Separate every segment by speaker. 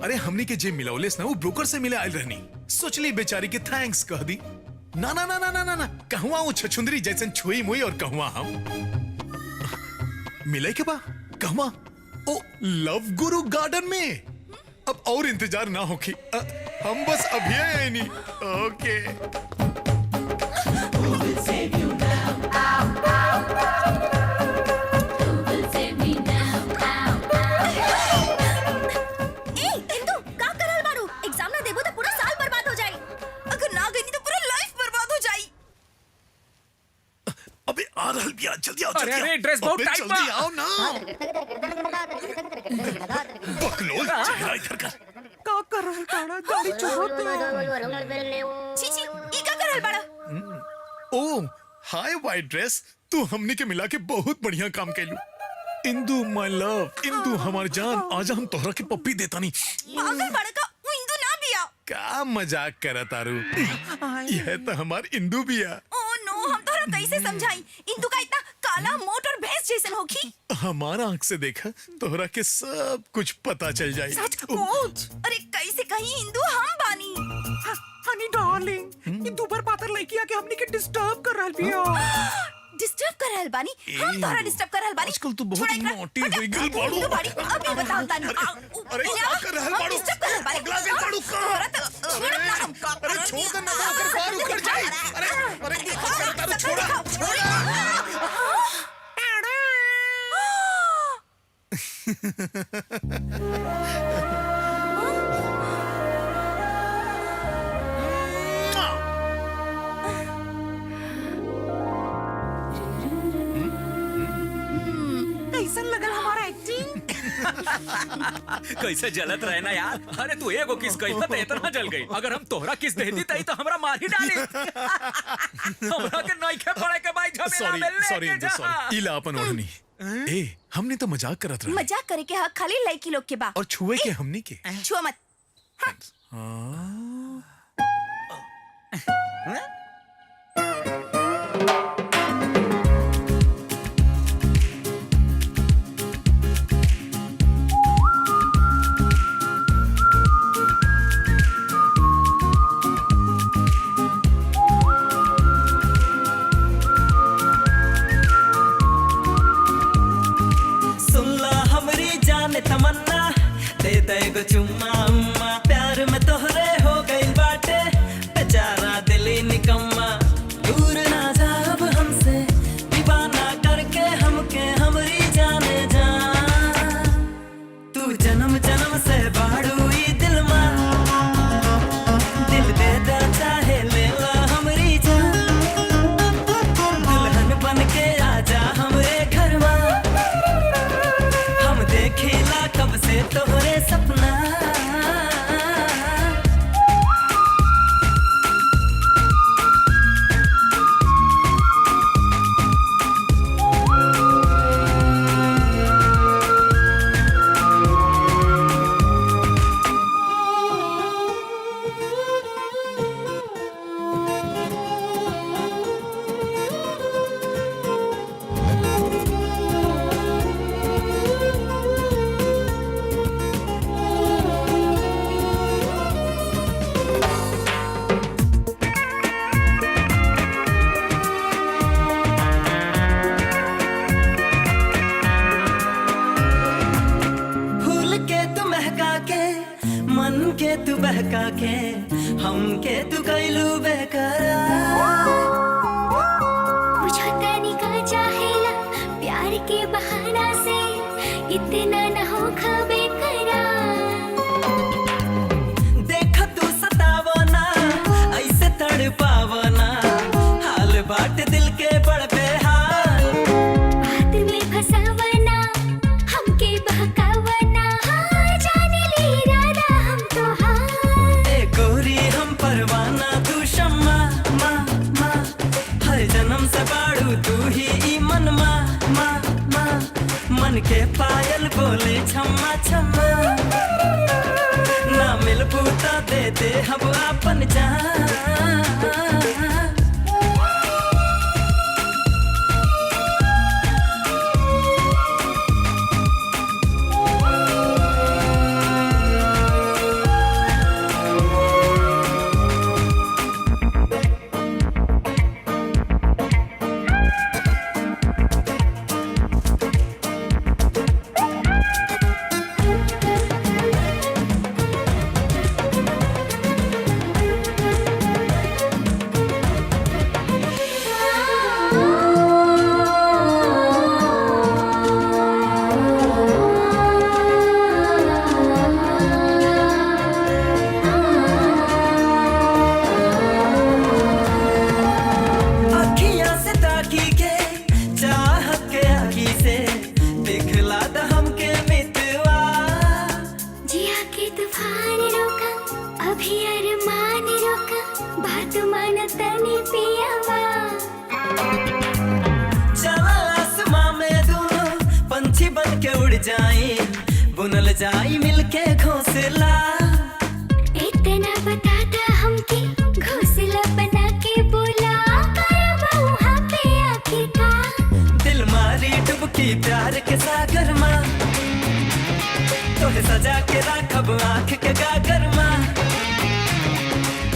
Speaker 1: अरे हमनी के जे मिलावलेस ना वो ब्रोकर से मिले आयल रहनी, सोचली बेचारी के थैंक्स कह दी। ना ना ना ना ना ना ना कहवा वो छछुंदरी जैसन छुई मुई और कहवा हम मिले के बा कहवा ओ लव गुरु गार्डन में। अब और इंतजार ना होगी, हम बस अभी आए नहीं। ओके जल्दी आओ,
Speaker 2: अरे अरे ड्रेस बहुत टाइट बा।
Speaker 1: जल्दी आओ ना। बकलोल चेहरा इधर कर।
Speaker 2: का कर रहल ताड़ा गाड़ी चोरत।
Speaker 3: छी छी ई का कर रहल बाड़ा?
Speaker 1: ओ हाय वाइट ड्रेस, तू हमनी के मिला के बहुत बढ़िया काम कैलू। इंदु माय लव, इंदु हमार जान, आजा हम तोहरा के पप्पी देता नहीं।
Speaker 3: पागल बाड़ा का वो इंदु ना बिया।
Speaker 1: का मजाक करत तारू, यह तो हमार इंदु बिया।
Speaker 3: ओ नो, हम तोहरा कैसे समझाई? इंदु का इतना काला मोट और भैंस जैसन होखी।
Speaker 1: हमारा आंख से देखा तोहरा के सब कुछ पता चल जाए।
Speaker 3: सच बोल। अरे कैसे कहीं इंदु हम बानी।
Speaker 2: हनी डार्लिंग, ये दुबर पातर लड़की आके हमनी के डिस्टर्ब कर रहल बिया।
Speaker 3: डिस्टर्ब कर रहल बानी? हम तोहरा डिस्टर्ब कर रहल बानी?
Speaker 1: आजकल तू बहुत नॉटी हो गई बाड़ू।
Speaker 3: अभी बताओ तानी।
Speaker 1: अरे क्या कर रहल बाड़ू?
Speaker 3: डिस्टर्ब कर रहल बानी।
Speaker 1: पगला गई बाड़ू का?
Speaker 3: छोड़ ना हम का।
Speaker 1: अरे छोड़ दे ना, अगर बाहर उखड़ जाए। अरे अरे क्या करता है? छोड़।
Speaker 2: कैसन लगल हमारा एक्टिंग?
Speaker 4: कैसे जलत रहे ना यार। अरे तू एगो किस कही तो इतना जल गई। अगर हम तोहरा किस देती तई तो हमरा मार ही डाली। हमरा के नइखे पड़े के भाई झमेला में लेके
Speaker 1: सॉरी
Speaker 4: जा।
Speaker 1: सॉरी, इला अपन ओढ़नी। ए हमने तो मजाक करत रहे।
Speaker 3: मजाक करे के हक खाली लड़की लोग के बा।
Speaker 1: और छुए के हमनी के।
Speaker 3: छुआ मत।
Speaker 5: तमन्ना दे दे गो चुम्मा उम्मा, प्यार में तोहरे हो गई बाटे, बेचारा दिली निकम्मा। दूर ना जा अब हमसे, दीवाना करके हमके हमरी जाने जा। तू जन्म जन्म से बाड़ू ई दिल मा, दिल दे दे चाहे ले ला हमरी जान। दुल्हन बन के आजा हमरे घर मा, हम देखिला कब से तोहरे सपना। मन के तू बहका के हमके तू कैलू बेकरार।
Speaker 6: बुझा का चाहेला प्यार के बहाना से, इतना न हो खबे करार।
Speaker 5: देख तू सतावना ऐसे तड़पावना, हाल बाट दिल के बड़ बेहाल।
Speaker 6: बात में फसावना हमके बहकावना, जाने ले इरादा हम तो हार।
Speaker 5: ए गोरी हम परवाना तू शम्मा मा मा, हर जन्म से बाड़ू तू ही ई मन मा मा मा। मन के पायल बोले छम्मा छम्मा, ना मिल बूता दे दे हम अपन जान।
Speaker 6: तूफान रोका, अभी अरमान रोका, बात माना तने पियावा।
Speaker 5: चला आसमां में दोनों पंछी बन के उड़ जाए, बुनल जाई मिलके घोंसला।
Speaker 6: इतना बताता हमके घोंसला बना के बोला, करवा वहाँ पे आके का।
Speaker 5: दिल मारी डुबकी प्यार के सागर माँ, तोहे सजा के राखब आँख के गागर माँ।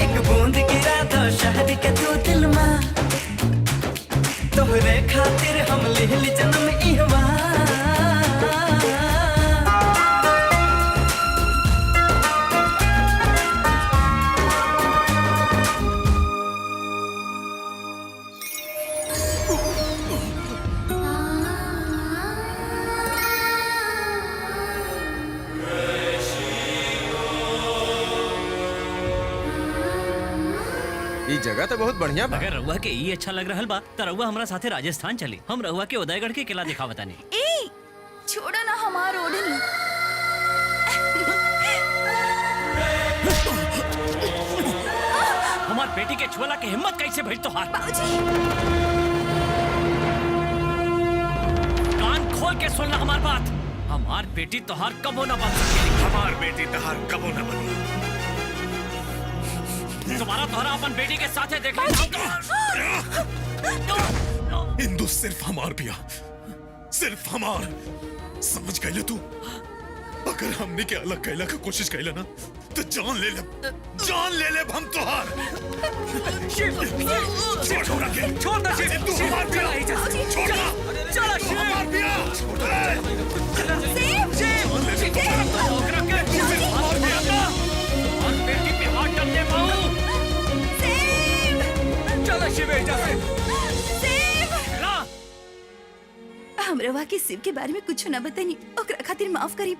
Speaker 5: एक बूंद गिरा दो शहर के तू दिल माँ, तोहरे खातिर हम लिहल जन्म इहवा।
Speaker 7: ये जगह तो बहुत बढ़िया बा।
Speaker 8: अगर रउआ के ई अच्छा लग रहल बा त रउआ हमरा साथे राजस्थान चली। हम रउआ के उदयगढ़ के किला दिखा बतानी।
Speaker 3: ए छोड़ो ना हमार ओढ़नी।
Speaker 8: हमार बेटी के छुअला के हिम्मत कैसे भइल तोहार?
Speaker 3: बाबूजी
Speaker 8: कान खोल के सुन ला हमार बात। हमार बेटी तोहार कबो ना बन सकेली।
Speaker 1: हमार बेटी तहार कबो न बनी।
Speaker 8: तुम्हारा तोहरा अपन बेटी के साथे देख
Speaker 1: इंदु सिर्फ हमार पिया, सिर्फ हमार। समझ गए तू? अगर हमने के अलग कैला का कोशिश कैला ना तो जान ले हम तोहार। छोड़ के
Speaker 4: छोड़ दो शिव,
Speaker 1: तू हमार पिया, छोड़ ना।
Speaker 4: चला
Speaker 1: तू हमार पिया,
Speaker 8: ओकरा के हमार बेटा और बेटी पे हाथ डालने पाऊं।
Speaker 4: चला शिव एजा से।
Speaker 8: ला
Speaker 3: हम रवा के शिव के बारे में कुछ ना बतानी। ओकरा खातिर माफ करी।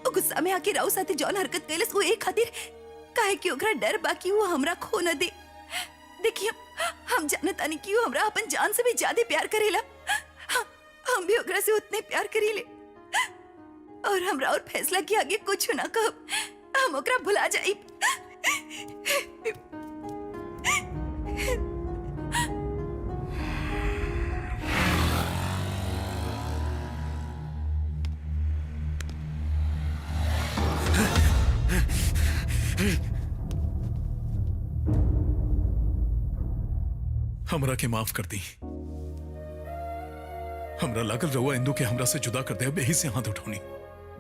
Speaker 3: ओ गुस्सा में आके राव साथे जौन हरकत कैलस वो एक खातिर काहे कि ओकरा डर बाकी वो हमरा खो न दे। देखिए हम जानत आनी कि वो हमरा अपन जान से भी ज्यादा प्यार करेला। हम भी ओकरा से उतने प्यार करीले और हमरा और फैसला के आगे कुछ ना कहब। हम ओकरा भुला जाई।
Speaker 1: हमरा के माफ कर दी। हमरा लागल रहुआ इंदु के हमरा से जुदा कर दे, अब यही से हाथ उठौनी।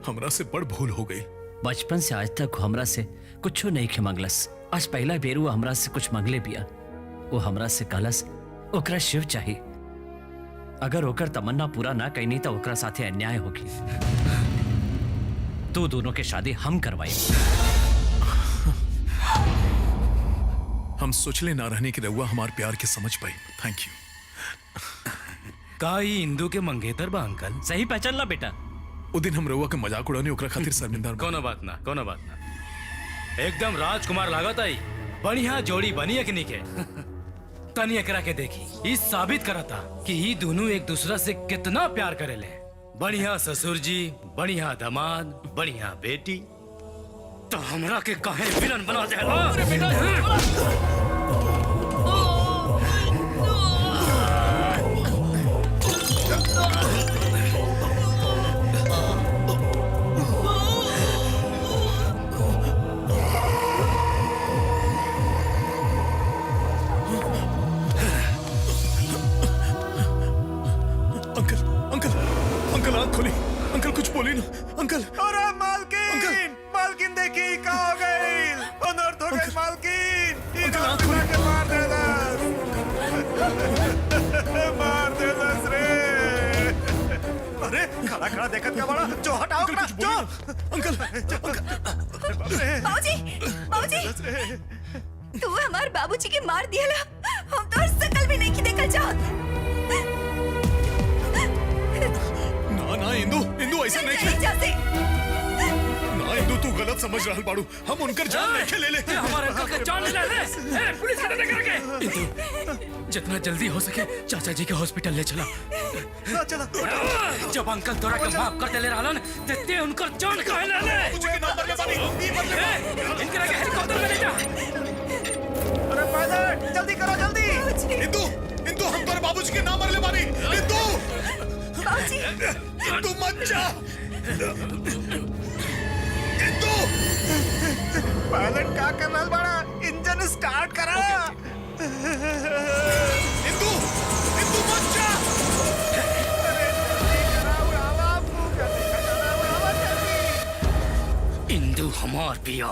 Speaker 1: हमरा से बड़ भूल हो गई।
Speaker 8: बचपन से आज तक हमरा से कुछ नहीं के मंगलस। आज पहला बेर वो हमरा से कुछ मंगले बिया। वो हमरा से कहलस ओकरा शिव चाहिए। अगर ओकर तमन्ना पूरा ना कईनी तो ओकरा साथे अन्याय होगी। तू दोनों के शादी हम करवाई।
Speaker 1: हम सोचले ना रहने की रहुआ हमार प्यार के समझ पाई। Thank you.
Speaker 2: का ई इंदू के मंगेतर बा अंकल?
Speaker 8: सही पहचान ला बेटा।
Speaker 1: वो दिन हम रहुआ के मजाक उड़ाने ओकरा खातिर शर्मिंदा।
Speaker 9: कोनो बात ना। एकदम राजकुमार लागत आई। बढ़िया जोड़ी बनी एकनी के। तनी एकरा के देखी, ई साबित करता कि ई दोनों एक दूसरा से कितना प्यार करेले। बढ़िया ससुर जी, बढ़िया दामाद, बढ़िया बेटी। तो हमरा के काहे विलन बना दे?
Speaker 1: अंकल आँख खोली। अंकल कुछ बोली ना अंकल।
Speaker 2: अरे मालकिन देखी का हो गई? अनर्थ हो गई मालकिन।
Speaker 1: अंकल आँख खोली।
Speaker 2: मार देलस रे। अरे खड़ा देखत का बड़ा जो हटाओ
Speaker 1: अंकल कुछ बोली ना।
Speaker 3: बाबूजी तू हमार बाबूजी के मार दिया। हम तो शकल भी नहीं की देखल चाहत।
Speaker 1: ना इंदु ऐसा नहीं
Speaker 3: जैसे
Speaker 1: ना इंदु तू गलत समझ रहल बाड़ू। हम उनकर जान नहीं ले
Speaker 4: हमारे अंकल का जान ले ले। ए, पुलिस का करके
Speaker 9: जितना जल्दी हो सके चाचा जी के हॉस्पिटल ले चला।
Speaker 2: चला।
Speaker 9: जब अंकल तोरा के माफ कर देले रहलन ते उनकर जान काहे ले ले?
Speaker 1: मुझे के नाम पर बानी।
Speaker 3: बाबूजी
Speaker 1: इंदु मत जा। इंदु
Speaker 2: पायलट का कर रहा बड़ा, इंजन स्टार्ट करा।
Speaker 1: इंदु इंदु मत जा।
Speaker 9: इंदु हमार बिया।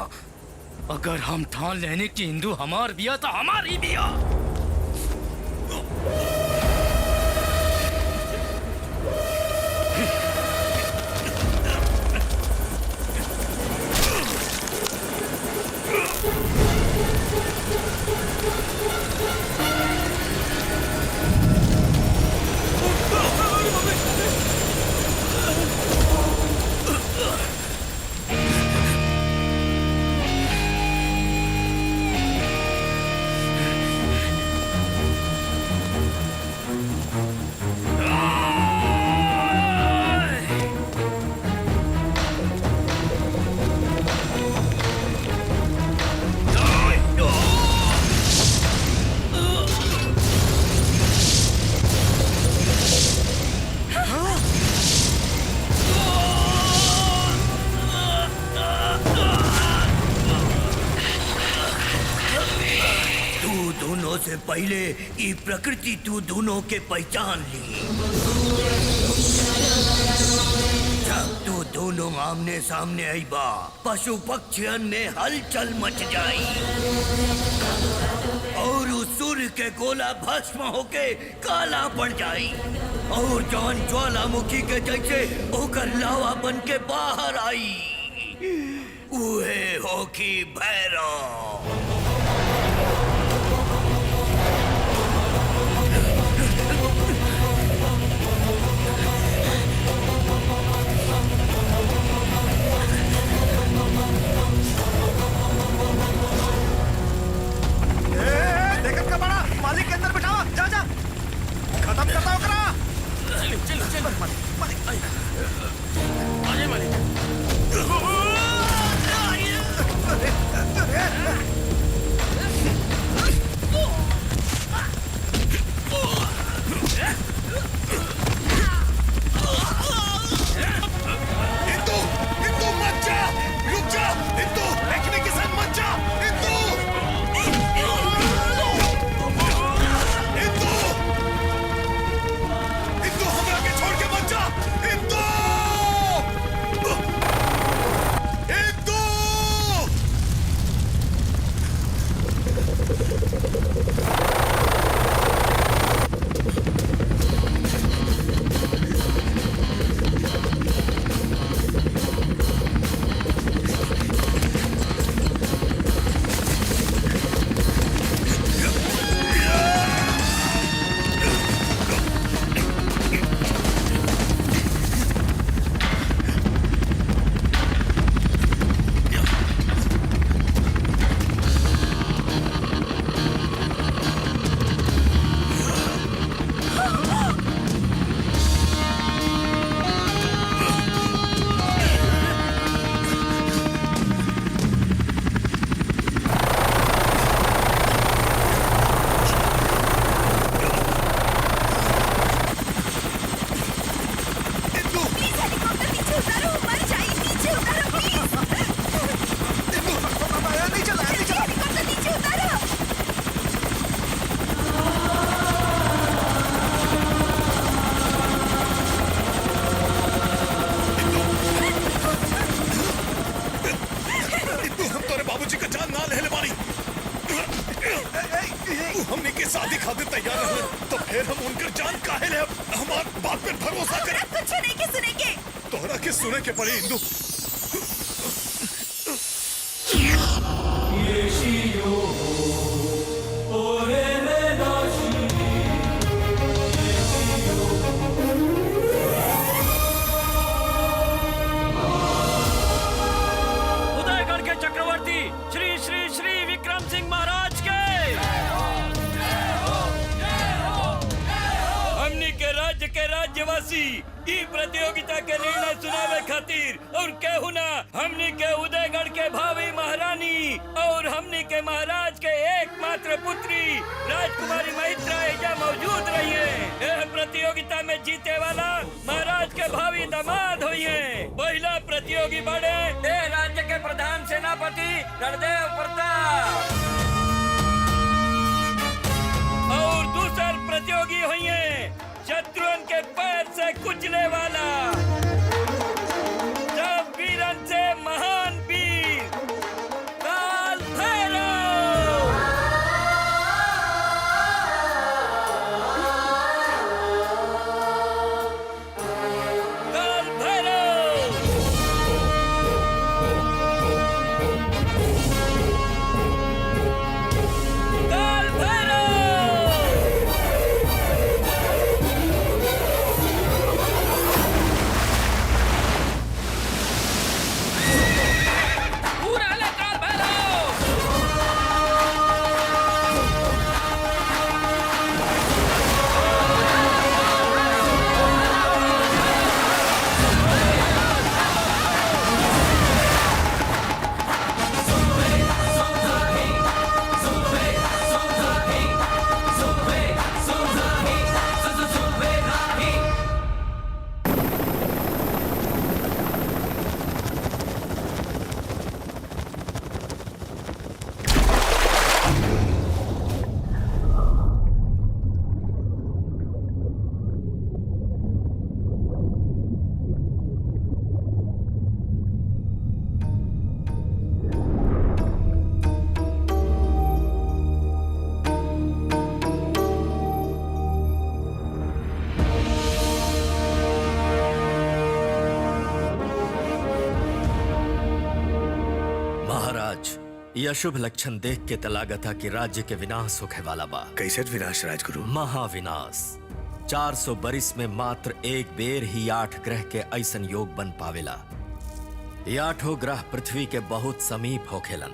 Speaker 9: अगर हम ठान लेने की इंदु हमार बिया तो हमारी बिया।
Speaker 7: दोनों से पहले ई प्रकृति तू दोनों के पहचान ली। जब तू दोनों आमने सामने आईबा, पशु पक्षियन में हलचल मच जाई और उस सूर्य के गोला भस्म होके काला पड़ जाई और जौन ज्वालामुखी के जैसे ओकर लावा बन के बाहर आई, उहे होकी भैरव।
Speaker 2: देखत का बड़ा, मालिक के अंदर बिठावा, जा जा, खत्म करता हो करा।
Speaker 9: चल चल
Speaker 2: मालिक
Speaker 9: आजे मालिक।
Speaker 1: इंदु इंदु मत जा, रुक जा। इंदु देखने के साथ मत जा। इंदु इंदु इंदु हमरा के छोड़ के मत जा। इंदु इंदु हमने के शादी खातिर तैयार रहे तो फिर हम उनकर जान काहे ले हमार बात पे भरोसा करे।
Speaker 3: कुछ नहीं के सुने के
Speaker 1: तोहरा के सुने के पड़ी इंदु।
Speaker 8: उदयगढ़ के चक्रवर्ती श्री श्री श्री विक्रम सिंह महाराज के, हमनी के राज्य के राज्यवासी ई प्रतियोगिता के निर्णय सुनावे खातिर और केहू ना हमनी के उदयगढ़ के भावी महारानी और हमनी के
Speaker 7: के महाराज के एकमात्र पुत्री राजकुमारी महित्रा एजा मौजूद रही है। यह प्रतियोगिता में जीते वाला महाराज के भावी दामाद हुई है। पहला प्रतियोगी बड़े राज्य के प्रधान सेनापति रणदेव प्रताप और दूसरा प्रतियोगी हुई है शत्रुन के पैर से कुचले वाला सब वीरन से महान वीर काल भैरव। काल भैरव काल भैरव पूरा ले काल भैरव।
Speaker 10: महाराज, यह शुभ लक्षण देख के तलागता कि राज्य के विनाश होखे वाला बा।
Speaker 2: कैसे विनाश राजगुरु?
Speaker 10: महाविनाश। 400 बरिस में मात्र एक बेर ही 8 ग्रह के ऐसन योग बन पावेला। ये 8 ग्रह पृथ्वी के बहुत समीप होखेलन।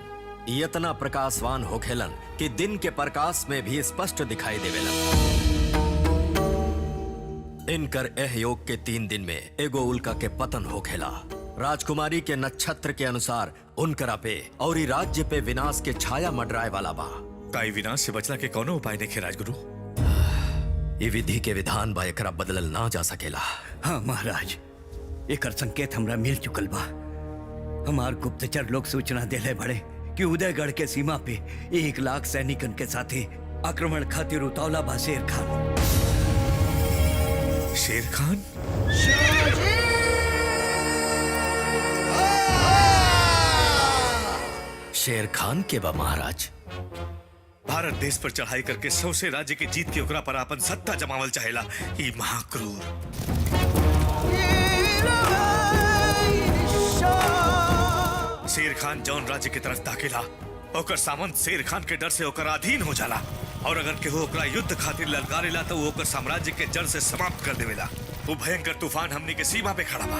Speaker 10: ये इतना प्रकाशवान होखेलन कि दिन के प्रकाश में भी स्पष्ट दिखाई देवेलन। इनकर एह योग के 3 दिन में एगो उल्का के पतन होखेला। राजकुमारी के नक्षत्र के अनुसार उनकरा पे और ई राज्य पे विनाश के छाया मंडराए वाला बा।
Speaker 2: काई विनाश से बचला के कौनो उपाय नहीं राजगुरु?
Speaker 10: ये विधि के विधान बा, एकरा बदलल ना जा सकेला।
Speaker 7: हाँ महाराज, एकर संकेत हमरा मिल चुकल बा। हमार गुप्तचर लोग सूचना देले बड़े कि उदयगढ़ के सीमा पे 1 लाख सैनिकन के साथे आक्रमण खातिर उतावला बा शेर खान।
Speaker 2: शेर खान?
Speaker 10: शेर खान के बा महाराज।
Speaker 2: भारत देश पर चढ़ाई करके 100 से राज्य के जीत के ओकरा पर अपन सत्ता जमावल चाहेला ई महाक्रूर। शेर खान जौन राज्य की तरफ ताकेला ओकर सामंत शेर खान के डर से ओकर अधीन हो जाला और अगर केहू ओकरा युद्ध खातिर ललकारेला तो वो ओकर साम्राज्य के जड़ से समाप्त कर देवेला। वो भयंकर तूफान हमनी के सीमा पे खड़ा बा।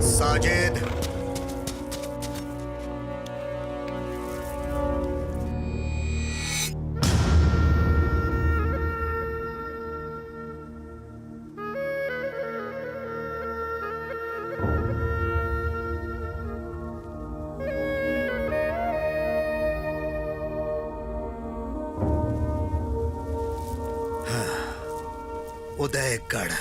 Speaker 11: साजिद, उदयगढ़,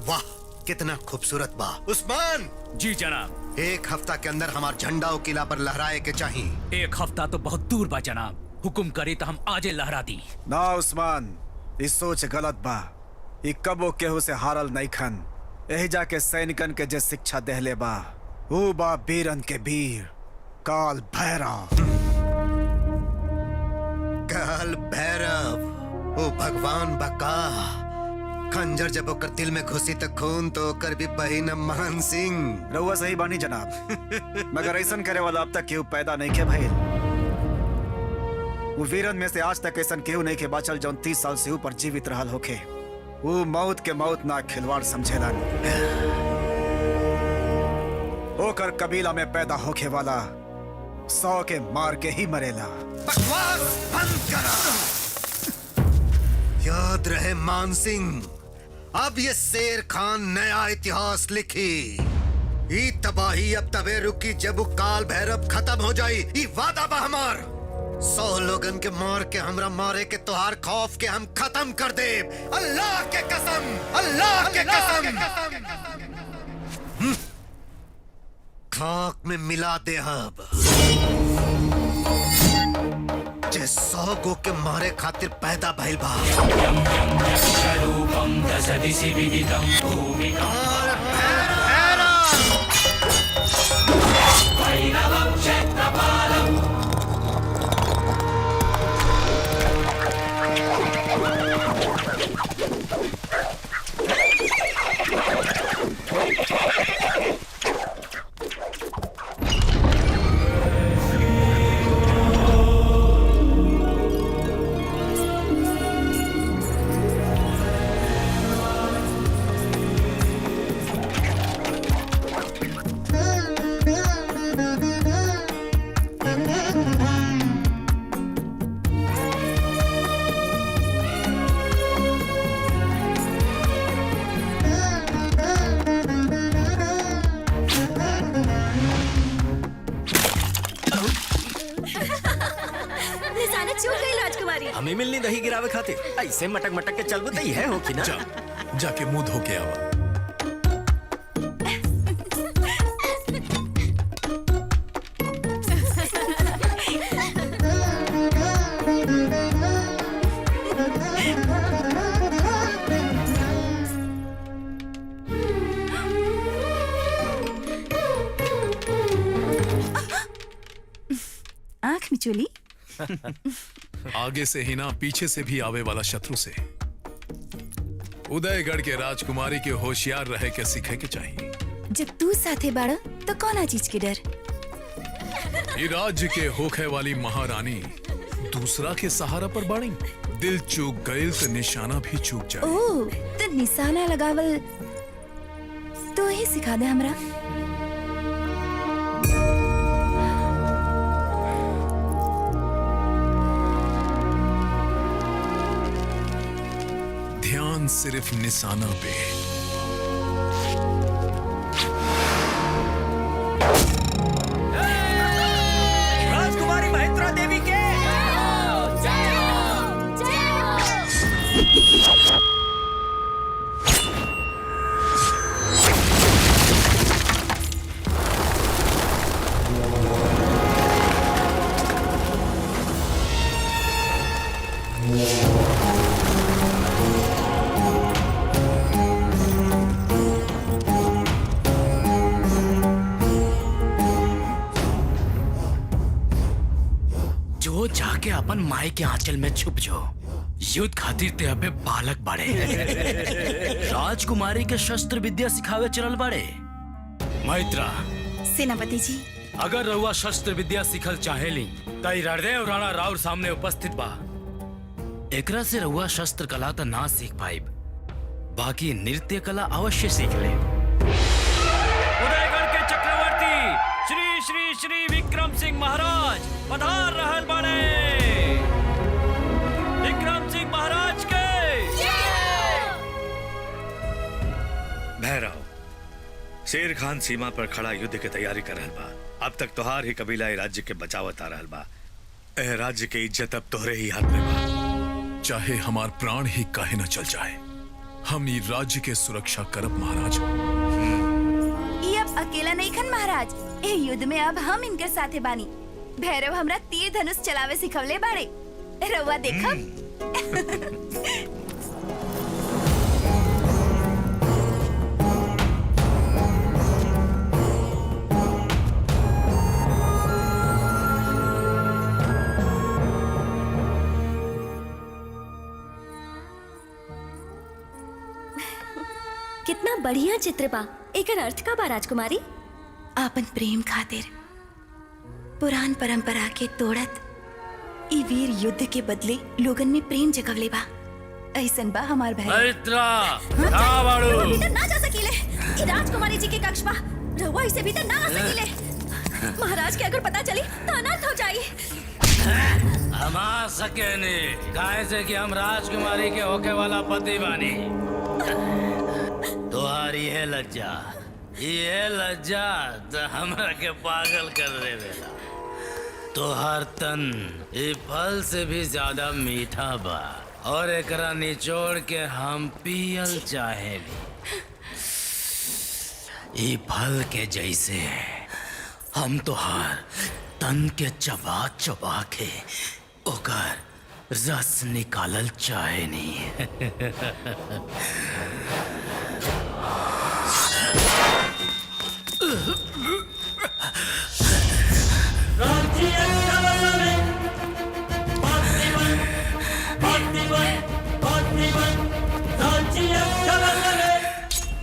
Speaker 11: वाह कितना खूबसूरत बा। उस्मान!
Speaker 4: जी जनाब।
Speaker 11: 1 हफ्ता के अंदर हमार झंडा और किला पर लहराए के चाहिए।
Speaker 4: 1 हफ्ता तो बहुत दूर बा जनाब। हुकुम करी तो हम आजे लहरा दी।
Speaker 12: ना उस्मान, इस सोच गलत बा। ई कबो केहू से हारल नहीं खन। यही जाके सैनिकन के जे शिक्षा देहले बा वो बा वीरन के वीर काल भैरव।
Speaker 11: काल भैरव ओ भगवान बका। खंजर जब ओकर दिल में घुसी तो खून तो ओकर भी बही न मान सिंह।
Speaker 12: रउआ सही बानी जनाब, मगर ऐसन करे वाला अब तक केहू पैदा नहीं के भइल। वो वीरन में से आज तक ऐसन केहू नहीं के बाचल जौन 30 साल से ऊपर जीवित रहल होखे। वो मौत के मौत ना खिलवाड़ समझेलन। ओकर कबीला में पैदा होखे वाला 100 के मार के ही मरेला।
Speaker 11: बकवास बंद करा। याद रहे मान सिंह, अब ये शेर खान नया इतिहास लिखी। ई तबाही अब तबे रुकी जब वो काल भैरव खत्म हो जाई। ई वादा बा हमार। 100 लोगन के मार के हमरा मारे के तोहार खौफ के हम खत्म कर दे। अल्लाह के कसम, अल्लाह के कसम। खाक में मिला दे अब। जे 100 गो के मारे खातिर पैदा भइल बा।
Speaker 10: हमें मिलनी दही गिरावे खातिर ऐसे मटक मटक के चलबो तई है हो कि ना।
Speaker 1: जाके मुंह धो के आवा।
Speaker 3: आंख मिचोली।
Speaker 1: आगे से ही ना पीछे से भी आवे वाला शत्रु से उदयगढ़ के राजकुमारी के होशियार रहे के सीखे के चाहिए।
Speaker 3: जब तू साथे बाड़ा तो कौन चीज के डर।
Speaker 1: ये राज्य के होखे वाली महारानी दूसरा के सहारा पर बाड़ी। दिल चूक गईल तो निशाना भी चूक जाए।
Speaker 3: ओ, तो निशाना लगावल तो ही सिखा दे हमरा।
Speaker 1: ध्यान सिर्फ निशाना पे।
Speaker 4: राजकुमारी महेंद्रा देवी के
Speaker 9: जो जाके अपन माई के आंचल में छुप जो। युद्ध खातिर ते अबे बालक बाड़े। राजकुमारी के शस्त्र विद्या सिखावे चलल बाड़े। मैत्रा,
Speaker 3: सेनापति जी,
Speaker 9: अगर रउआ शस्त्र विद्या सिखल चाहेली तई रणदेव राणा राउर सामने उपस्थित बा। एकरा से रउआ शस्त्र कला तो ना सीख पाइब, बाकी नृत्य कला अवश्य सीख ले।
Speaker 4: उदयगढ़ के चक्रवर्ती श्री श्री श्री विक्रम सिंह महाराज पधार रहल बाड़े। विक्रम सिंह महाराज के
Speaker 2: भैरव, शेर खान सीमा पर खड़ा युद्ध की तैयारी कर रहल बा। अब तक तोहार ही कबीला ए राज्य के बचावत आ रहल बा। ए राज्य के इज्जत अब तोहरे ही हाथ में बा।
Speaker 1: चाहे हमार प्राण ही काहे न चल जाए, हम ये राज्य के सुरक्षा करब महाराज।
Speaker 3: ये अब अकेला नहीं खन महाराज। ए युद्ध में अब हम इनके साथे बानी। भैरव हमरा तीर धनुष चलावे सिखवले बाड़े। रउआ देखब।
Speaker 6: कितना बढ़िया चित्र बा। एकर अर्थ का बा राजकुमारी?
Speaker 3: आपन प्रेम खातिर पुरान परंपरा के तोड़त ई वीर युद्ध के बदले लोगन में प्रेम जगवले बा। ऐसन बा हमार भैरव।
Speaker 9: मैत्रा, कहाँ बाड़ू?
Speaker 3: रउआ भीतर ना जा सकीले। ई राजकुमारी जी के कक्ष बा। रउआ इसे भीतर ना आ सकीले। महाराज के अगर पता चली तो अनर्थ हो जाई।
Speaker 9: हम आ सके नहीं, काहे से कि हम राजकुमारी के होके वाला पति बानी। तुम्हारी है लज्जा, ये लज्जा तो हमरा के पागल कर देवेला। तो हर तन ये फल से भी ज्यादा मीठा बा और एकरा निचोड़ के हम पियल चाहेली। ये फल के जैसे हम तोहार तन के चबा चबा के ओकर रस निकालल चाहे नहीं।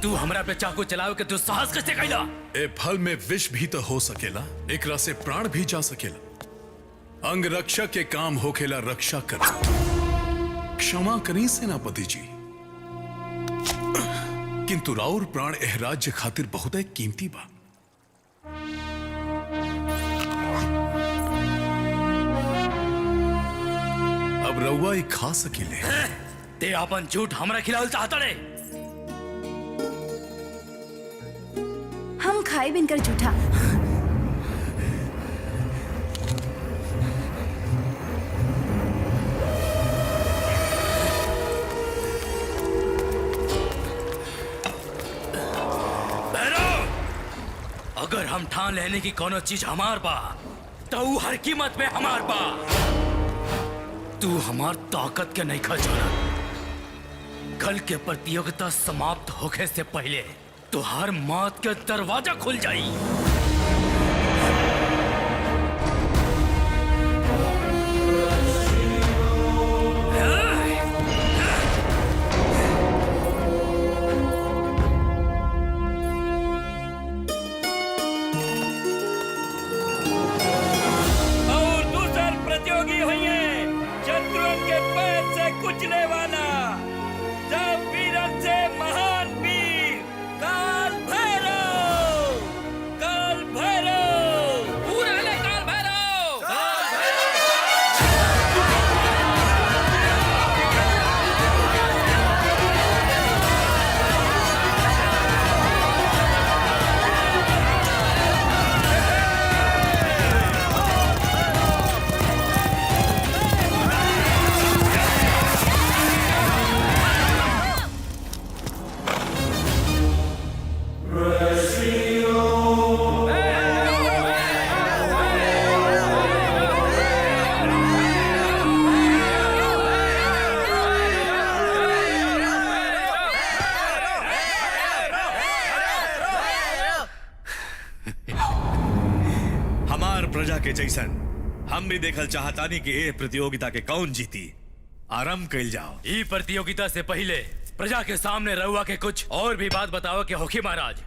Speaker 9: तू हमरा पे चाकू चलावे के दुस्साहस कैसे कैला?
Speaker 1: ए फल में विष भी तो हो सकेला, एकरा से प्राण भी जा सकेला। अंग रक्षक के काम होखेला रक्षा कर। क्षमा करी सेनापति जी, किंतु राउर प्राण एह राज्य खातिर बहुत कीमती बा। अब रउआ ही खा सकेले।
Speaker 9: ते अपन झूठ हमरा खिलावल चाहता रे।
Speaker 3: हम खाए बिनकर झूठा।
Speaker 9: अगर हम ठान लेने की कोनो चीज हमार बा तो ऊ हर कीमत में हमार बा। तू हमार ताकत के नहीं खजाना। कल के प्रतियोगिता समाप्त होने से पहले तो हर मौत के दरवाजा खुल जाई।
Speaker 5: और दूसर प्रतियोगी हुए शत्रुओं के पैर से कुचले वाला सब वीरन से महान वीर काल भैरव। काल भैरव पूरा ले काल भैरव।
Speaker 2: हमार प्रजा के जैसन हम भी देखल चाहतानी कि ये प्रतियोगिता के कौन जीती। आरंभ कैल जाओ।
Speaker 9: ई प्रतियोगिता से पहले प्रजा के सामने रउआ के कुछ और भी बात बताओ कि होखी महाराज।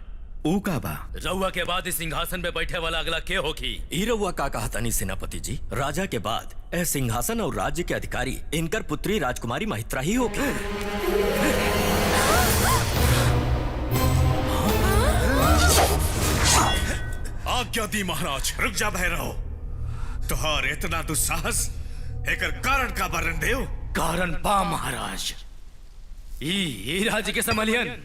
Speaker 2: ऊ का बा?
Speaker 9: रउआ के बाद इस सिंहासन पे बैठे वाला अगला के होखी?
Speaker 10: ई रउआ का कहतानी सेनापति जी, राजा के बाद यह सिंहासन और राज्य के अधिकारी इनकर पुत्री राजकुमारी महित्रा ही होगी।
Speaker 1: आज्ञा दी महाराज।
Speaker 2: रुक जा भैरव, तुहार इतना दुस्साहस एकर कारण का वर्णन देव।
Speaker 9: कारण बा महाराज। ई राज्य के समलियन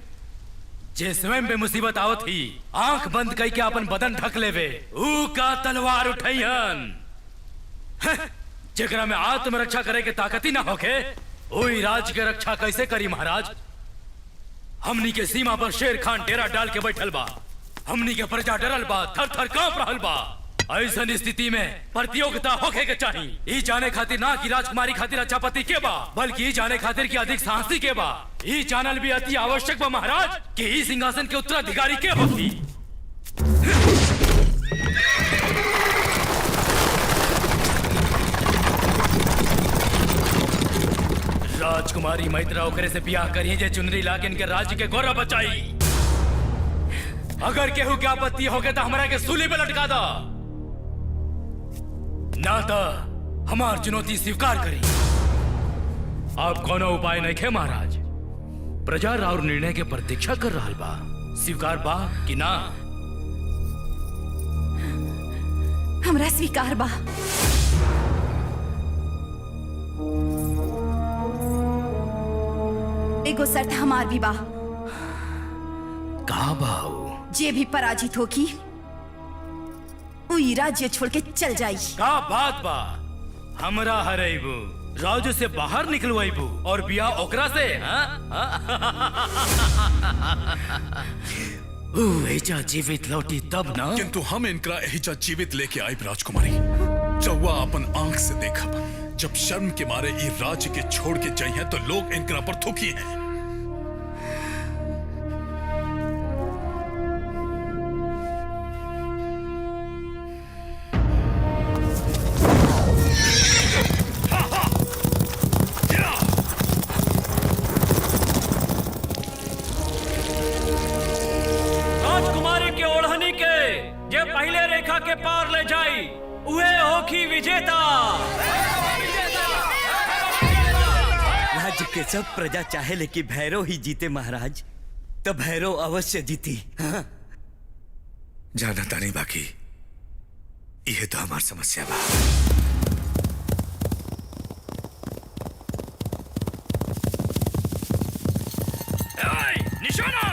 Speaker 9: जे स्वयं पे मुसीबत आवत ही आंख बंद कई के अपन बदन ढक लेवे, ऊ का तलवार उठैहन। जेकरा में आत्मरक्षा करे के ताकत ही ना होके, ओई राज्य के रक्षा कैसे करी महाराज? हमनी के सीमा पर शेर खान डेरा डाल के बैठल बा। हमनी के प्रजा डरल बा, थर थर कांप रहल बा। ऐसन स्थिति में प्रतियोगिता होके के चाहिए। ई जाने खातिर ना कि राजकुमारी खातिर अच्छा पति के बा, बल्कि ई जाने खातिर कि अधिक साहसी के बा। ई जानल भी अति आवश्यक बा महाराज कि ई सिंहासन के उत्तराधिकारी के होती। राजकुमारी मैत्रा ओकरे से ब्याह करिए जे चुनरी लाके इनके राज्य के गौरव बचाई। अगर केहू के आपत्ति होगे तो हमारा के सूली पे लटका दो, ना तो हमार चुनौती स्वीकार करी। आप कोनो उपाय नहीं खे महाराज। प्रजा राउर निर्णय के प्रतीक्षा कर रहा बा। स्वीकार बा कि ना?
Speaker 3: हमरा स्वीकार बा। एगो शर्त हमार भी बा।
Speaker 9: कहा बाऊ?
Speaker 3: जे भी पराजित होगी उई राज्य छोड़ के चल जाई।
Speaker 9: का बात बा? हमरा हरेबू, राज्य से बाहर निकलवाईबू और बिया ओकरा से? एजा जीवित लौटी तब ना।
Speaker 1: किंतु हम इनका एहिजा जीवित लेके आए राजकुमारी। चौवा अपन आंख से देखा, जब शर्म के मारे ये राज्य के छोड़ के जाई हैं तो लोग इनकरा पर थूकी हैं।
Speaker 8: राजकुमारी के ओढ़नी के जे पहले रेखा के पार ले जाई उहे होखी विजेता।
Speaker 7: राज्य के सब प्रजा चाहे लेकिन भैरव ही जीते महाराज, तो भैरव अवश्य जीती। हाँ?
Speaker 2: जाना तानी बाकी यह तो हमार समस्या बा।
Speaker 9: निशाना!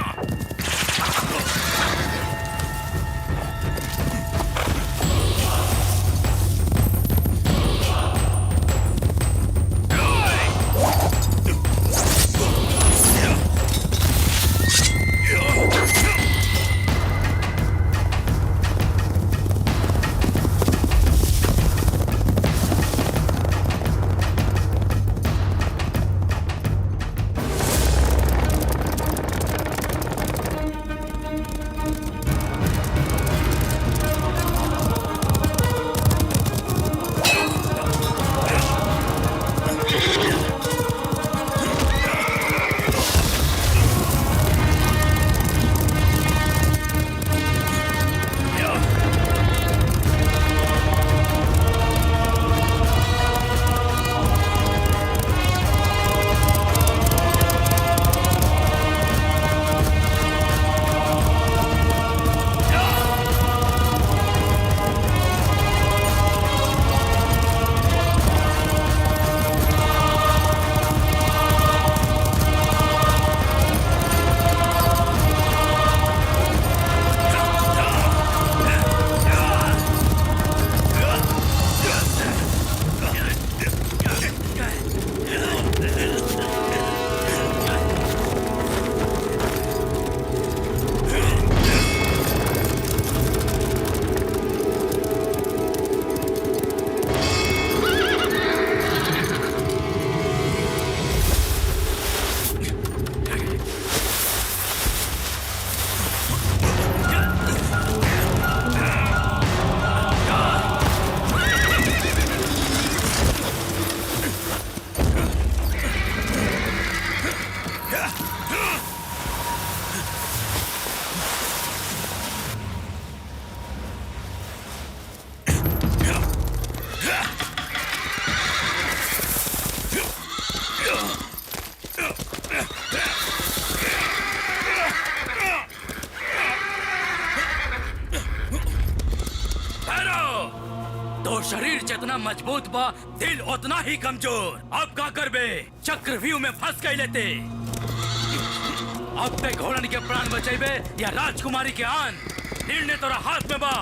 Speaker 9: तो शरीर जितना मजबूत बा दिल उतना ही कमजोर। अब का करबे? चक्रव्यूह में फंस गई लेते। अब पे घोड़न के प्राण बचेबे या राजकुमारी के आन, निर्णय तोरा हाथ में बा।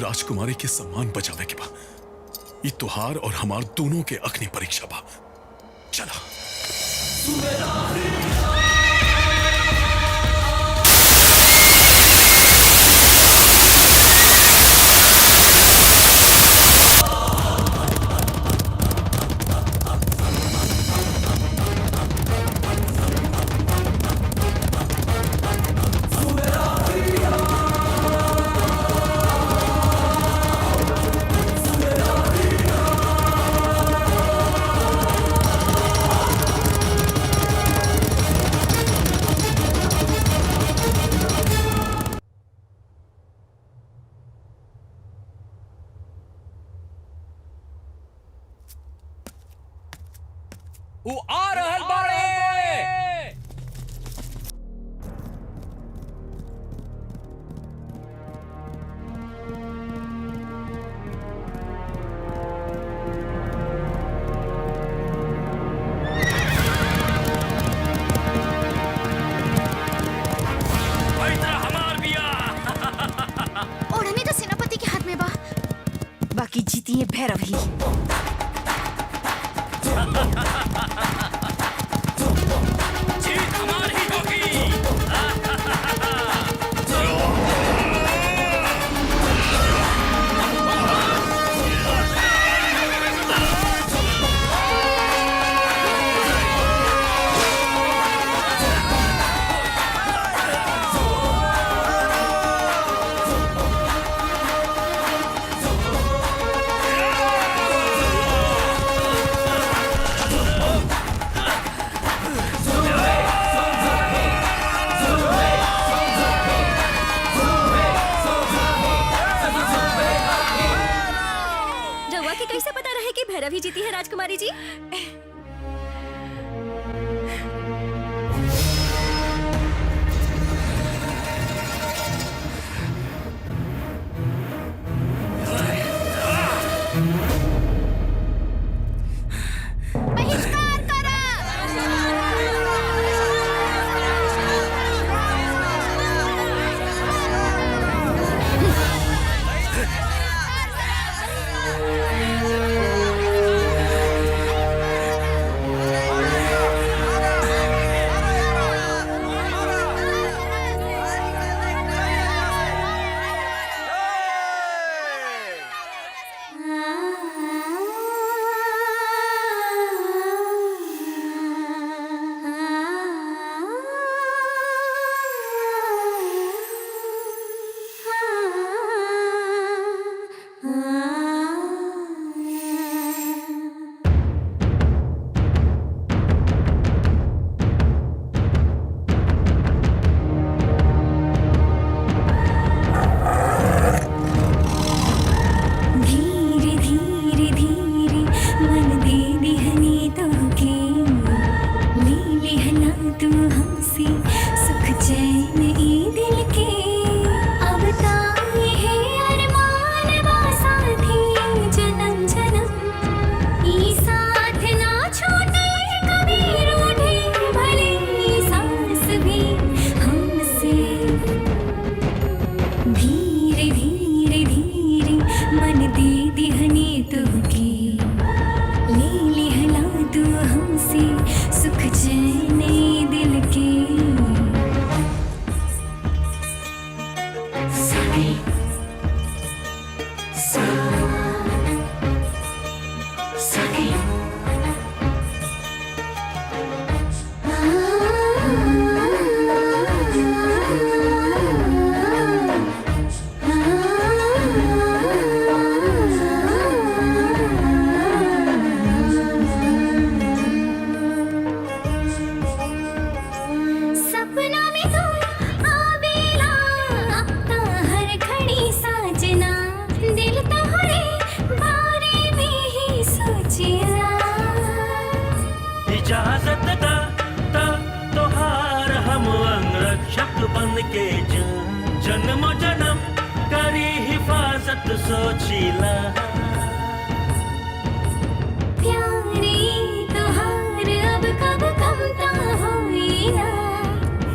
Speaker 1: राजकुमारी के सम्मान बचावे के बा। ये तुहार और हमार दोनों के अग्नि परीक्षा बा। चला।
Speaker 4: वो आ रहल बाड़े।
Speaker 2: हमार बिया।
Speaker 3: ओढ़नी तो सेनापति के हाथ में बा, बाकी जीती है भैरव ही।
Speaker 2: जीत हमारी होगी।
Speaker 6: कैसे पता रहे कि भैरव ही जीती है राजकुमारी जी?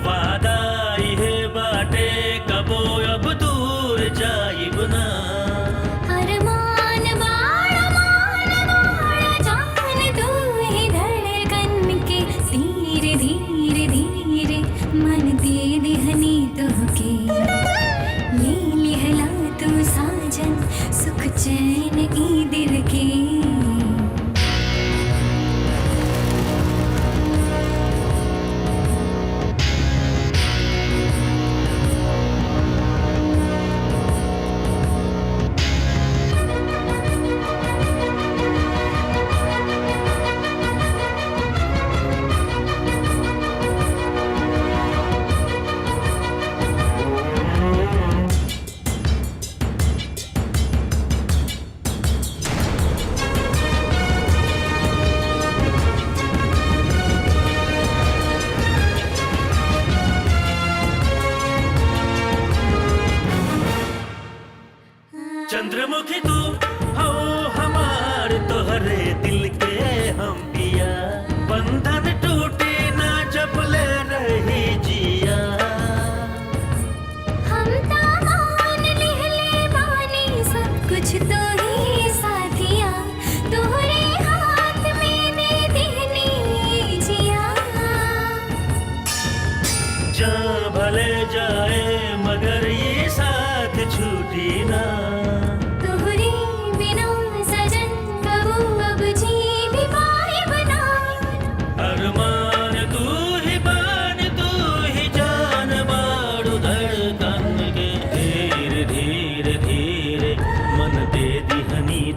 Speaker 5: वादा इहे बाटे कबो अब दूर जाइब ना।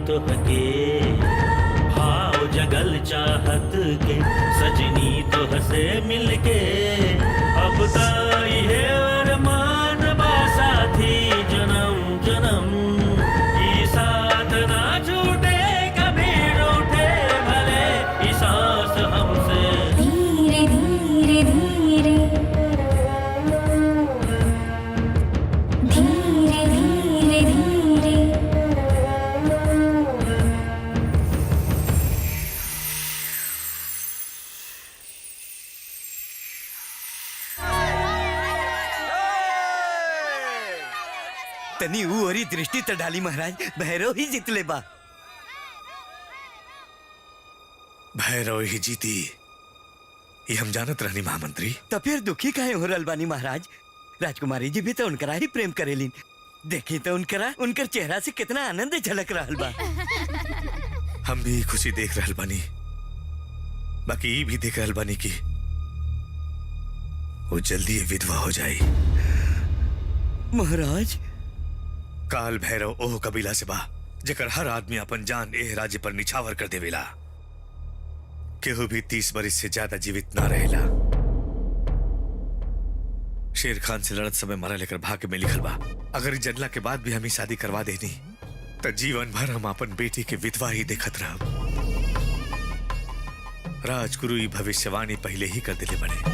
Speaker 13: तो हके भाव जगल चाहत के सजनी तो हसे मिलके अब ताई है अरमान बा साथी जन्म जन्म ई साथ ना छूटे कभी रूठे भले ई सांस हमसे
Speaker 6: धीरे धीरे धीरे धीरे धीरे धीरे
Speaker 7: तनी ऊ ओरी दृष्टि त डाली महाराज भैरव ही जितले बा
Speaker 2: भैरव ही जीती ये हम जानत रहनी महामंत्री।
Speaker 7: तो फिर दुखी काहे हो रहल बानी महाराज? राजकुमारी जी भी तो उनकरा ही प्रेम करेलिन। देखी तो उनकरा उनकर चेहरा से कितना आनंद झलक रहल बा।
Speaker 2: हम भी खुशी देख रहल बानी, बाकी ये भी देख रहल बानी कि वो जल्दी विधवा हो जाई।
Speaker 7: महाराज
Speaker 2: काल भैरव ओह कबीला से बा जेकर हर आदमी अपन जान एह राज्य पर निछावर कर देवेला। केहू भी 30 बरिस से ज्यादा जीवित ना रहेला। शेर खान से लड़त समय मरा लेकर भाग्य में लिखल बा। अगर जनला के बाद भी हमें शादी करवा देनी तो जीवन भर हम अपन बेटी के विधवा ही देखत रहब। राजगुरु ई भविष्यवाणी पहले ही कर दिले बने।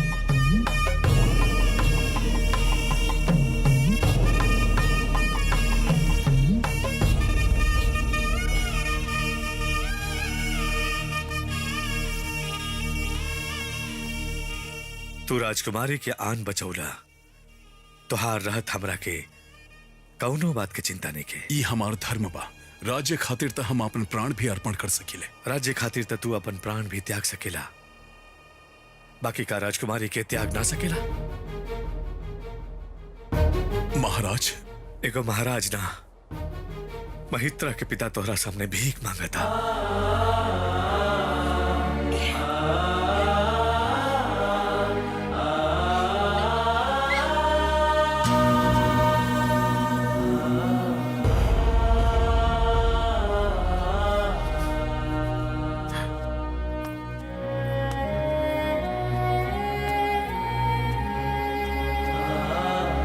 Speaker 2: तू राजकुमारी के आन बचौला तोहार रहत हमरा के कौनो बात के चिंता नहीं के।
Speaker 1: ई हमार धर्म बा। राज्य खातिर त हम अपन प्राण भी अर्पण कर सकीले।
Speaker 2: राज्य खातिर त तू अपन प्राण भी त्याग सकेला, बाकी का राजकुमारी के त्याग ना सकेला?
Speaker 1: महाराज
Speaker 2: एगो महाराज ना महित्रा के पिता तोहरा सामने भीख मांगा था।